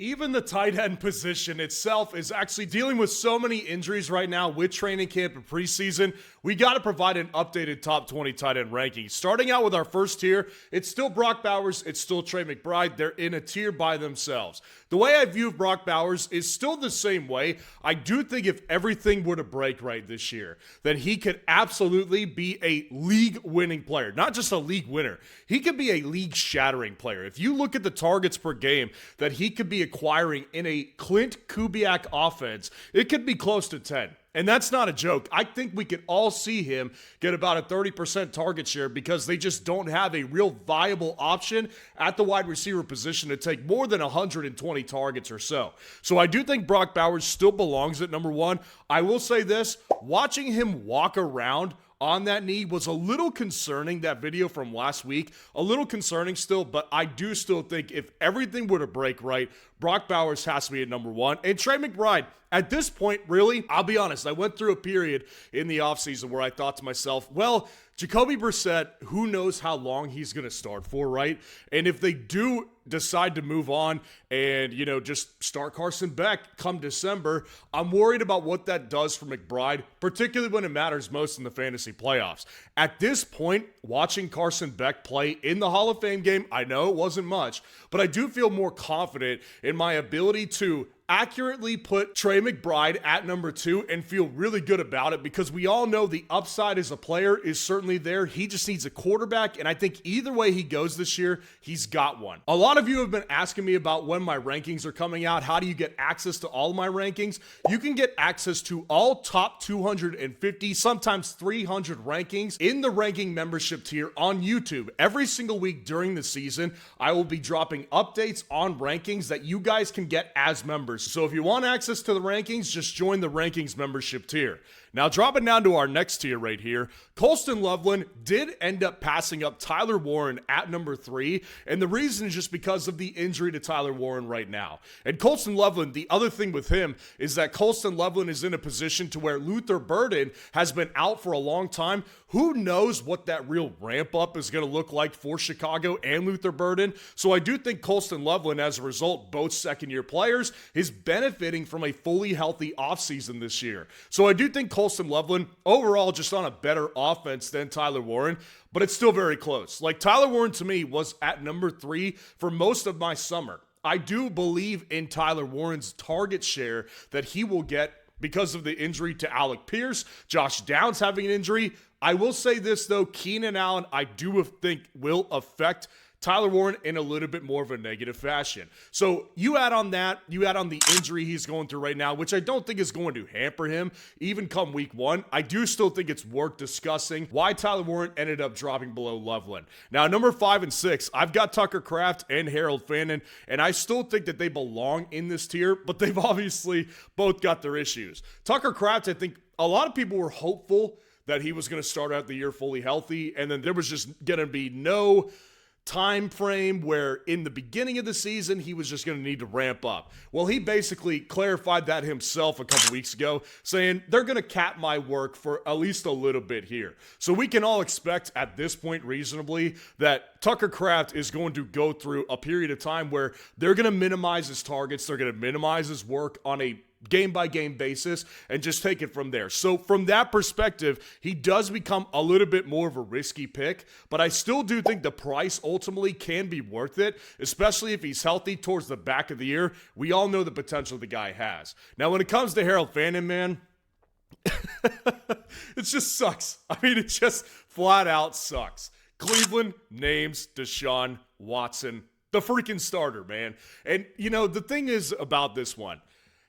Even the tight end position itself is actually dealing with so many injuries right now with training camp and preseason. We got to provide an updated top 20 tight end ranking. Starting out with our first tier, it's still Brock Bowers, it's still Trey McBride. They're in a tier by themselves. The way I view Brock Bowers is still the same way. I do think if everything were to break right this year, then he could absolutely be a league-winning player. Not just a league winner. He could be a league-shattering player. If you look at the targets per game that he could be acquiring in a Clint Kubiak offense, it could be close to 10. And that's not a joke. I think we could all see him get about a 30% target share because they just don't have a real viable option at the wide receiver position to take more than 120 targets or so. So I do think Brock Bowers still belongs at number one. I will say this, watching him walk around on that knee was a little concerning, that video from last week. A little concerning still, but I do still think if everything were to break right, Brock Bowers has to be at number one. And Trey McBride, at this point, really, I'll be honest, I went through a period in the offseason where I thought to myself, well, Jacoby Brissett, who knows how long he's going to start for, right? And if they do decide to move on and, just start Carson Beck come December, I'm worried about what that does for McBride, particularly when it matters most in the fantasy playoffs. At this point, watching Carson Beck play in the Hall of Fame game, I know it wasn't much, but I do feel more confident in my ability to accurately put Trey McBride at number two and feel really good about it because we all know the upside as a player is certainly there. He just needs a quarterback, and I think either way he goes this year, he's got one. A lot of you have been asking me about when my rankings are coming out. How do you get access to all of my rankings? You can get access to all top 250, sometimes 300 rankings in the ranking membership tier on YouTube. Every single week during the season, I will be dropping updates on rankings that you guys can get as members. So if you want access to the rankings, just join the rankings membership tier. Now, dropping down to our next tier right here, Colston Loveland did end up passing up Tyler Warren at number 3, and the reason is just because of the injury to Tyler Warren right now. And Colston Loveland, the other thing with him is that Colston Loveland is in a position to where Luther Burden has been out for a long time. Who knows what that real ramp up is going to look like for Chicago and Luther Burden? So I do think Colston Loveland, as a result, both second-year players, is benefiting from a fully healthy offseason this year. So I do think Colston Loveland, overall, just on a better offense than Tyler Warren, but it's still very close. Like, Tyler Warren, to me, was at number 3 for most of my summer. I do believe in Tyler Warren's target share that he will get because of the injury to Alec Pierce, Josh Downs having an injury. I will say this, though, Keenan Allen, I do think will affect Tyler Warren in a little bit more of a negative fashion. So you add on that, you add on the injury he's going through right now, which I don't think is going to hamper him even come week 1. I do still think it's worth discussing why Tyler Warren ended up dropping below Loveland. Now, number 5 and 6, I've got Tucker Kraft and Harold Fannin, and I still think that they belong in this tier, but they've obviously both got their issues. Tucker Kraft, I think a lot of people were hopeful that he was going to start out the year fully healthy, and then there was just going to be no time frame where in the beginning of the season he was just going to need to ramp up. Well, he basically clarified that himself a couple weeks ago, saying they're going to cap my work for at least a little bit here. So we can all expect at this point reasonably that Tucker Kraft is going to go through a period of time where they're going to minimize his targets, they're going to minimize his work on a game-by-game basis and just take it from there. So from that perspective, he does become a little bit more of a risky pick, but I still do think the price ultimately can be worth it, especially if he's healthy towards the back of the year. We all know the potential the guy has. Now, when it comes to Harold Fannin, man, it just sucks. I mean, it just flat out sucks. Cleveland names Deshaun Watson the freaking starter, man. And, the thing is about this one,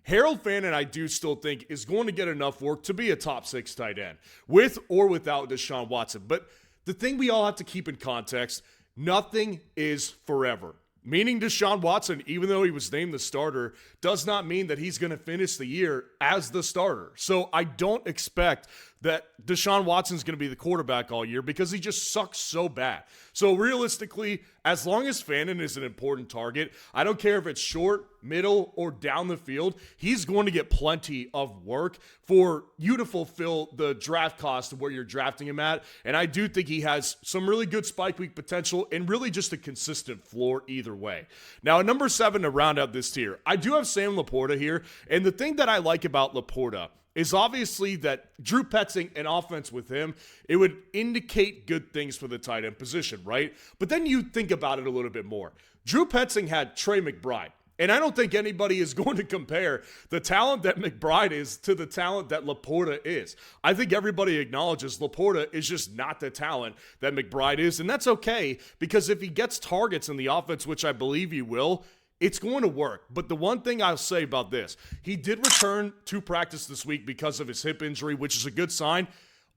Harold Fannin, I do still think, is going to get enough work to be a top 6 tight end, with or without Deshaun Watson. But the thing we all have to keep in context, nothing is forever. Meaning Deshaun Watson, even though he was named the starter, does not mean that he's going to finish the year as the starter. So I don't expect that Deshaun Watson's going to be the quarterback all year because he just sucks so bad. So realistically, as long as Fannin is an important target, I don't care if it's short, middle, or down the field, he's going to get plenty of work for you to fulfill the draft cost of where you're drafting him at. And I do think he has some really good spike week potential and really just a consistent floor either way. Now, at number 7 to round out this tier, I do have Sam LaPorta here. And the thing that I like about LaPorta is obviously that Drew Petzing and offense with him, it would indicate good things for the tight end position, right? But then you think about it a little bit more. Drew Petzing had Trey McBride, and I don't think anybody is going to compare the talent that McBride is to the talent that LaPorta is. I think everybody acknowledges LaPorta is just not the talent that McBride is, and that's okay, because if he gets targets in the offense, which I believe he will, it's going to work. But the one thing I'll say about this, he did return to practice this week because of his hip injury, which is a good sign.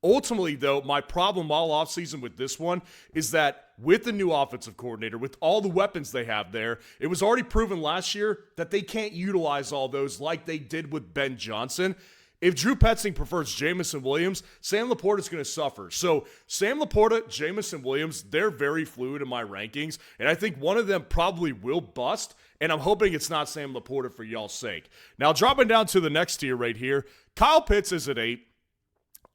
Ultimately, though, my problem all offseason with this one is that with the new offensive coordinator, with all the weapons they have there, it was already proven last year that they can't utilize all those like they did with Ben Johnson. If Drew Petzing prefers Jamison Williams, Sam LaPorta is going to suffer. So Sam LaPorta, Jamison Williams, they're very fluid in my rankings, and I think one of them probably will bust, and I'm hoping it's not Sam LaPorta for y'all's sake. Now, dropping down to the next tier right here, Kyle Pitts is at 8.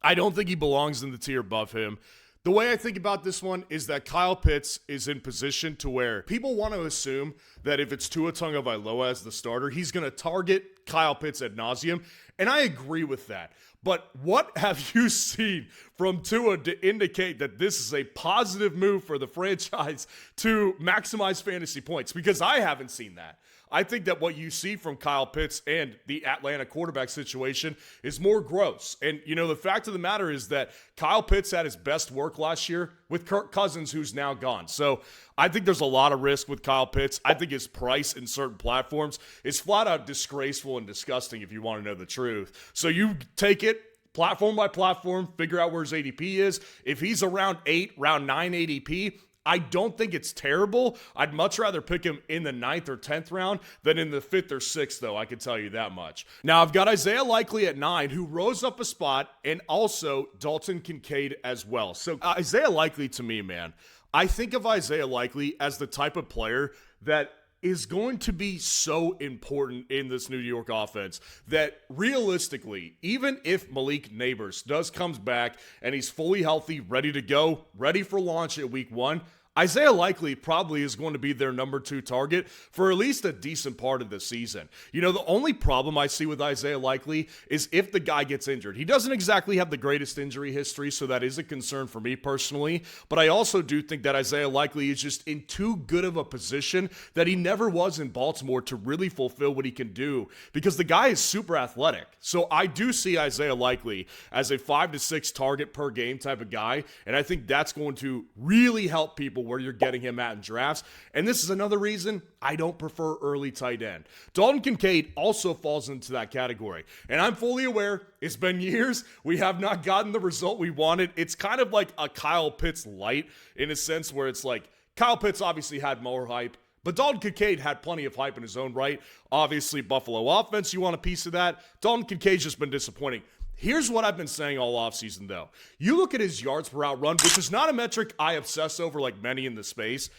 I don't think he belongs in the tier above him. The way I think about this one is that Kyle Pitts is in position to where people want to assume that if it's Tua Tagovailoa as the starter, he's going to target Kyle Pitts ad nauseum, and I agree with that. But what have you seen from Tua to indicate that this is a positive move for the franchise to maximize fantasy points? Because I haven't seen that. I think that what you see from Kyle Pitts and the Atlanta quarterback situation is more gross. And, you know, the fact of the matter is that Kyle Pitts had his best work last year with Kirk Cousins, who's now gone. So I think there's a lot of risk with Kyle Pitts. I think his price in certain platforms is flat out disgraceful and disgusting if you want to know the truth. So you take it platform by platform, figure out where his ADP is. If he's around 8, round 9 ADP, I don't think it's terrible. I'd much rather pick him in the 9th or 10th round than in the 5th or 6th, though. I can tell you that much. Now, I've got Isaiah Likely at 9, who rose up a spot, and also Dalton Kincaid as well. So Isaiah Likely, to me, man, I think of Isaiah Likely as the type of player that is going to be so important in this New York offense that realistically, even if Malik Neighbors comes back and he's fully healthy, ready to go, ready for launch at week 1, Isaiah Likely probably is going to be their number 2 target for at least a decent part of the season. You know, the only problem I see with Isaiah Likely is if the guy gets injured. He doesn't exactly have the greatest injury history, so that is a concern for me personally. But I also do think that Isaiah Likely is just in too good of a position that he never was in Baltimore to really fulfill what he can do, because the guy is super athletic. So I do see Isaiah Likely as a 5 to 6 target per game type of guy, and I think that's going to really help people where you're getting him at in drafts. And this is another reason I don't prefer early tight end. Dalton Kincaid also falls into that category. And I'm fully aware it's been years. We have not gotten the result we wanted. It's kind of like a Kyle Pitts light in a sense where it's like Kyle Pitts obviously had more hype, but Dalton Kincaid had plenty of hype in his own right. Obviously, Buffalo offense, you want a piece of that. Dalton Kincaid's just been disappointing. Here's what I've been saying all offseason, though. You look at his yards per route run, which is not a metric I obsess over like many in the space.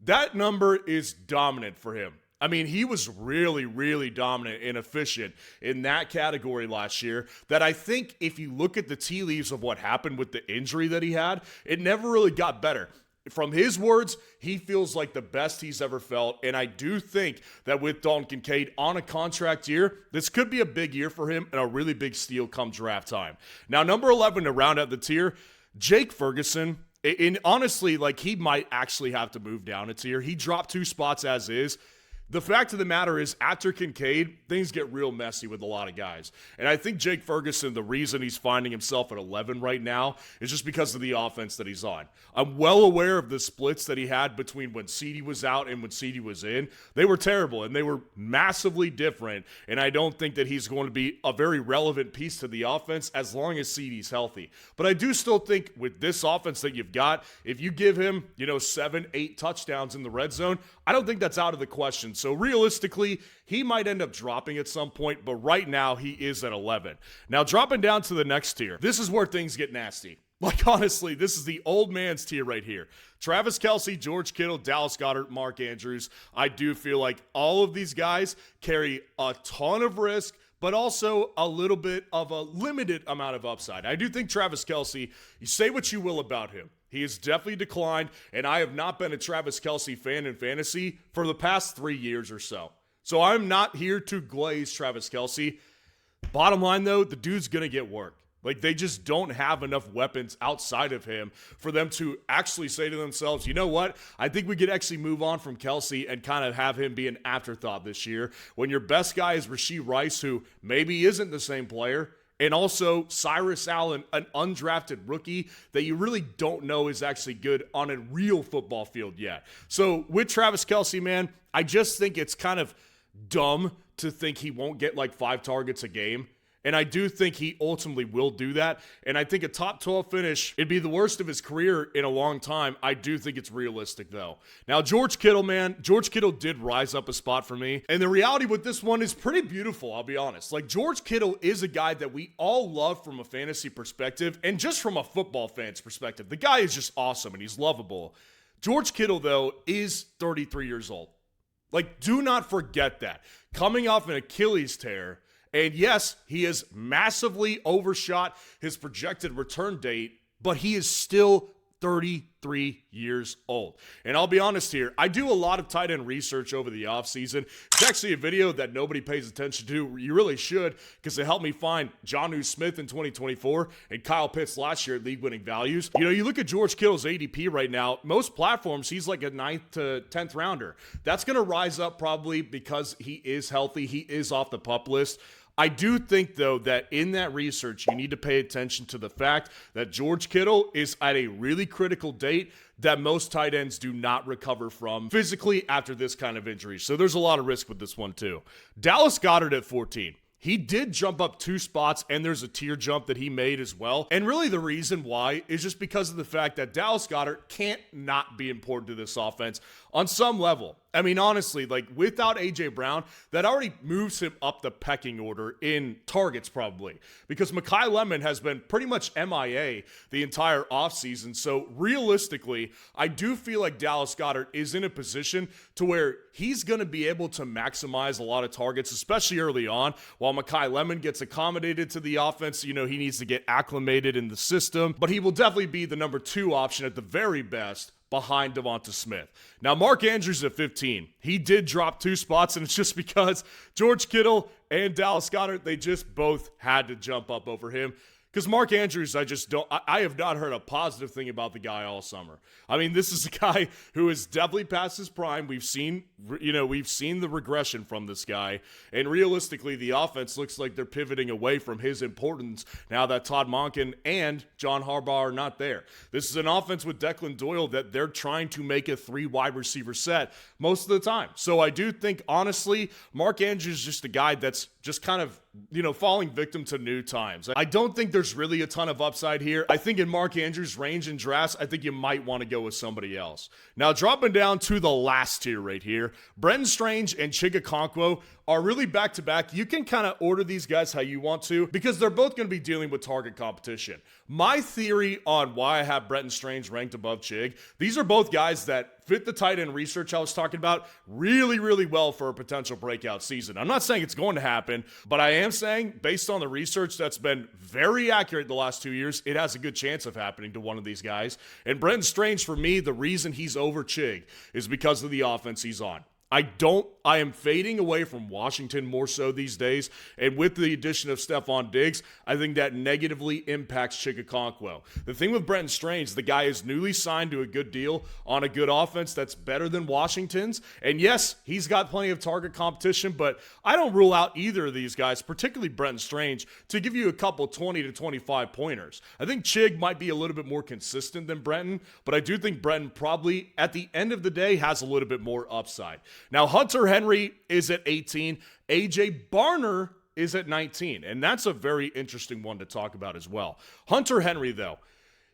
That number is dominant for him. I mean, he was really, really dominant and efficient in that category last year that I think if you look at the tea leaves of what happened with the injury that he had, it never really got better. From his words, he feels like the best he's ever felt, and I do think that with Dalton Kincaid on a contract year, this could be a big year for him and a really big steal come draft time. Now, number 11 to round out the tier, Jake Ferguson. And honestly, like, he might actually have to move down a tier. He dropped 2 spots as is. The fact of the matter is, after Kincaid, things get real messy with a lot of guys. And I think Jake Ferguson, the reason he's finding himself at 11 right now is just because of the offense that he's on. I'm well aware of the splits that he had between when CeeDee was out and when CeeDee was in. They were terrible, and they were massively different. And I don't think that he's going to be a very relevant piece to the offense as long as CeeDee's healthy. But I do still think with this offense that you've got, if you give him, 7, 8 touchdowns in the red zone, I don't think that's out of the question. So realistically, he might end up dropping at some point, but right now he is at 11. Now dropping down to the next tier, this is where things get nasty. Like, honestly, this is the old man's tier right here. Travis Kelce, George Kittle, Dallas Goedert, Mark Andrews. I do feel like all of these guys carry a ton of risk, but also a little bit of a limited amount of upside. I do think Travis Kelce, you say what you will about him, he has definitely declined, and I have not been a Travis Kelce fan in fantasy for the past 3 years or so. So I'm not here to glaze Travis Kelce. Bottom line, though, the dude's going to get work. Like, they just don't have enough weapons outside of him for them to actually say to themselves, you know what? I think we could actually move on from Kelce and kind of have him be an afterthought this year when your best guy is Rashee Rice, who maybe isn't the same player, and also Cyrus Allen, an undrafted rookie that you really don't know is actually good on a real football field yet. So with Travis Kelce, man, I just think it's kind of dumb to think he won't get like 5 targets a game. And I do think he ultimately will do that. And I think a top 12 finish, it'd be the worst of his career in a long time. I do think it's realistic, though. Now, George Kittle, man, George Kittle did rise up a spot for me. And the reality with this one is pretty beautiful, I'll be honest. Like, George Kittle is a guy that we all love from a fantasy perspective and just from a football fan's perspective. The guy is just awesome and he's lovable. George Kittle, though, is 33 years old. Like, do not forget that. Coming off an Achilles tear. And yes, he has massively overshot his projected return date, but he is still 33 years old. And I'll be honest here, I do a lot of tight end research over the offseason. It's actually a video that nobody pays attention to. You really should, because it helped me find Jonnu Smith in 2024 and Kyle Pitts last year at league-winning values. You know, you look at George Kittle's ADP right now, most platforms, he's like a 9th to 10th rounder. That's going to rise up probably because he is healthy. He is off the PUP list. I do think, though, that in that research, you need to pay attention to the fact that George Kittle is at a really critical date that most tight ends do not recover from physically after this kind of injury. So there's a lot of risk with this one, too. Dallas Goedert at 14. He did jump up 2 spots, and there's a tier jump that he made as well. And really the reason why is just because of the fact that Dallas Goedert can't not be important to this offense on some level. I mean, honestly, like without A.J. Brown, that already moves him up the pecking order in targets probably. Because Mekhi Lemon has been pretty much MIA the entire offseason. So realistically, I do feel like Dallas Goedert is in a position to where he's going to be able to maximize a lot of targets, especially early on. While Mekhi Lemon gets accommodated to the offense, you know, he needs to get acclimated in the system. But he will definitely be the number 2 option at the very best, behind Devonta Smith. Now, Mark Andrews at 15. He did drop 2 spots, and it's just because George Kittle and Dallas Goedert, they just both had to jump up over him. Because Mark Andrews, I have not heard a positive thing about the guy all summer. I mean, this is a guy who is definitely past his prime. We've seen the regression from this guy. And realistically, the offense looks like they're pivoting away from his importance now that Todd Monken and John Harbaugh are not there. This is an offense with Declan Doyle that they're trying to make a 3 wide receiver set most of the time. So I do think, honestly, Mark Andrews is just a guy that's just kind of, falling victim to new times. I don't think there's really a ton of upside here. I think in Mark Andrews' range and drafts, I think you might want to go with somebody else. Now, dropping down to the last tier right here, Brenton Strange and Chig Okonkwo are really back-to-back. You can kind of order these guys how you want to because they're both going to be dealing with target competition. My theory on why I have Brenton Strange ranked above Chig, these are both guys that fit the tight end research I was talking about really, really well for a potential breakout season. I'm not saying it's going to happen, but I am saying based on the research that's been very accurate the last 2 years, it has a good chance of happening to one of these guys. And Brenton Strange, for me, the reason he's over Chig is because of the offense he's on. I am fading away from Washington more so these days, and with the addition of Stephon Diggs, I think that negatively impacts Chig Okonkwo. The thing with Brenton Strange, the guy is newly signed to a good deal on a good offense that's better than Washington's, and yes, he's got plenty of target competition, but I don't rule out either of these guys, particularly Brenton Strange, to give you a couple 20 to 25 pointers. I think Chig might be a little bit more consistent than Brenton, but I do think Brenton probably, at the end of the day, has a little bit more upside. Now, Hunter Henry is at 18. AJ Barner is at 19. And that's a very interesting one to talk about as well. Hunter Henry, though,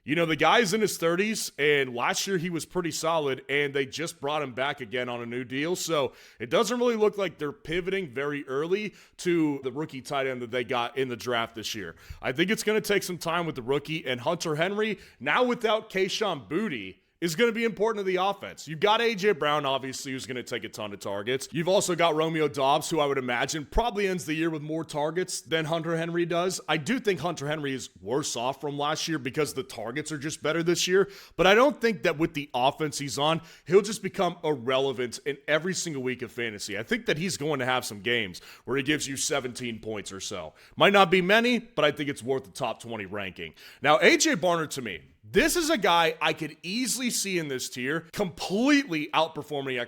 You know, the guy's in his 30s, and last year he was pretty solid, and they just brought him back again on a new deal. So it doesn't really look like they're pivoting very early to the rookie tight end that they got in the draft this year. I think it's going to take some time with the rookie, and Hunter Henry, now without Kayshon Boutte, is going to be important to the offense. You've got A.J. Brown, obviously, who's going to take a ton of targets. You've also got Romeo Doubs, who I would imagine probably ends the year with more targets than Hunter Henry does. I do think Hunter Henry is worse off from last year because the targets are just better this year, but I don't think that with the offense he's on, he'll just become irrelevant in every single week of fantasy. I think that he's going to have some games where he gives you 17 points or so. Might not be many, but I think it's worth the top 20 ranking. Now, A.J. Barner, to me, this is a guy I could easily see in this tier completely outperforming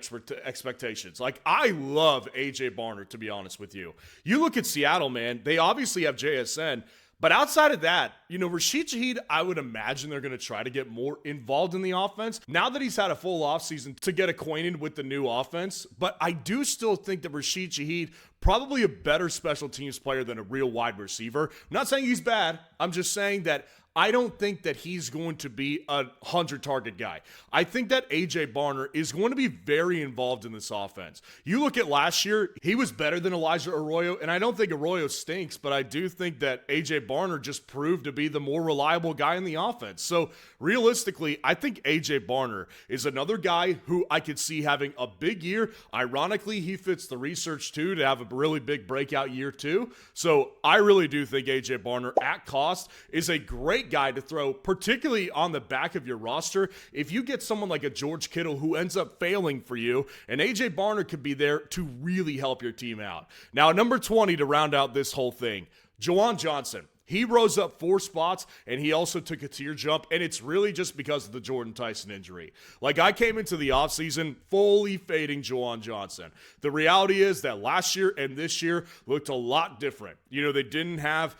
expectations. Like, I love A.J. Barner, to be honest with you. You look at Seattle, man, they obviously have JSN, but outside of that, you know, Rashid Shaheed, I would imagine they're going to try to get more involved in the offense now that he's had a full offseason to get acquainted with the new offense. But I do still think that Rashid Shaheed, probably a better special teams player than a real wide receiver. I'm not saying he's bad. I'm just saying that I don't think that he's going to be a 100-target guy. I think that A.J. Barner is going to be very involved in this offense. You look at last year, he was better than Elijah Arroyo, and I don't think Arroyo stinks, but I do think that A.J. Barner just proved to be the more reliable guy in the offense. So realistically, I think A.J. Barner is another guy who I could see having a big year. Ironically, he fits the research too to have a really big breakout year too. So I really do think A.J. Barner at cost is a great guy to throw, particularly on the back of your roster. If you get someone like a George Kittle who ends up failing for you, and A.J. Barner could be there to really help your team out. Now, number 20 to round out this whole thing, Juwan Johnson. He rose up 4 spots, and he also took a tier jump, and it's really just because of the Jordan Tyson injury. Like, I came into the offseason fully fading Juwan Johnson. The reality is that last year and this year looked a lot different. You know, they didn't have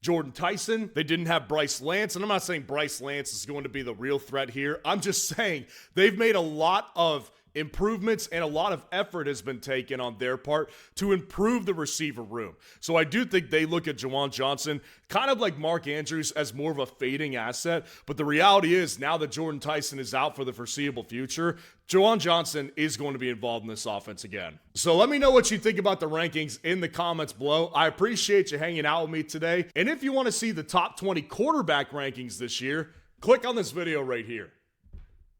Jordan Tyson, they didn't have Bryce Lance, and I'm not saying Bryce Lance is going to be the real threat here. I'm just saying they've made a lot of improvements and a lot of effort has been taken on their part to improve the receiver room. So I do think they look at Juwan Johnson kind of like Mark Andrews as more of a fading asset. But the reality is now that Jordan Tyson is out for the foreseeable future, Juwan Johnson is going to be involved in this offense again. So let me know what you think about the rankings in the comments below. I appreciate you hanging out with me today. And if you want to see the top 20 quarterback rankings this year, click on this video right here.